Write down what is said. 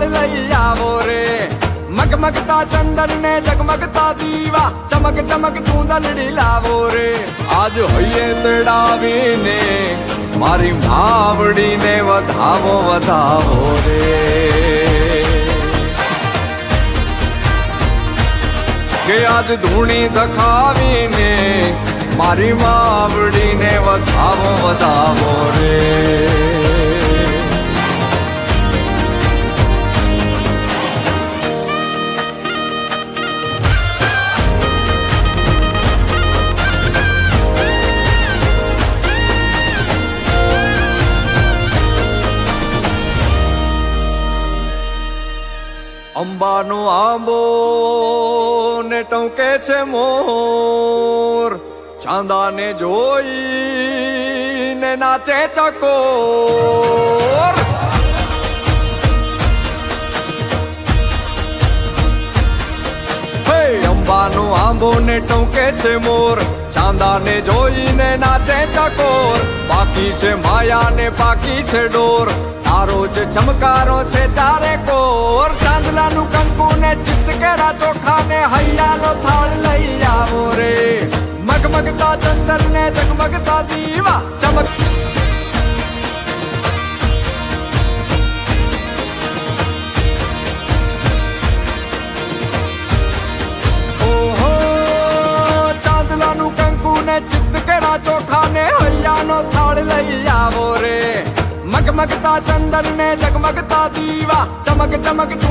થાળ લઈ આવો રે મગમગતા ચંદન ને જગમગતા દીવા ચમક ચમક ચૂંદલડી લાવો રે આજ હોઈએ તેડાવીને મારી માવડીને વધાવો વધાવો રે કે આજ ધૂણી દખાવીને મારી માવડીને વધાવો વધાવો રે અંબાનો આંબો ને ટંકે છે મોર ચાંદાને જોઈ ને નાચે ચકોર હે અંબાનો આંબો ને ટંકે છે મોર ચાંદાને જોઈને નાચે ચકોર બાકી છે માયા ને બાકી છે ડોર તારો જ ચમકારો છે ચારે કોર ચાંદલાનું કંકુ ને ચિત્ત કેરા ચોખા ને હૈયાનો થાળ લઈ આવો રે મગમગતા ચંદન ને જગમગતા દીવા ચમક ઓહો ચાંદલાનું કંકુ ને ચિત્ત કેરા ચોખા ને હૈયાનો થાળ લઈ આવો રે મગમગતા ચંદન ને જગમગતા દીવા ચમક ચમક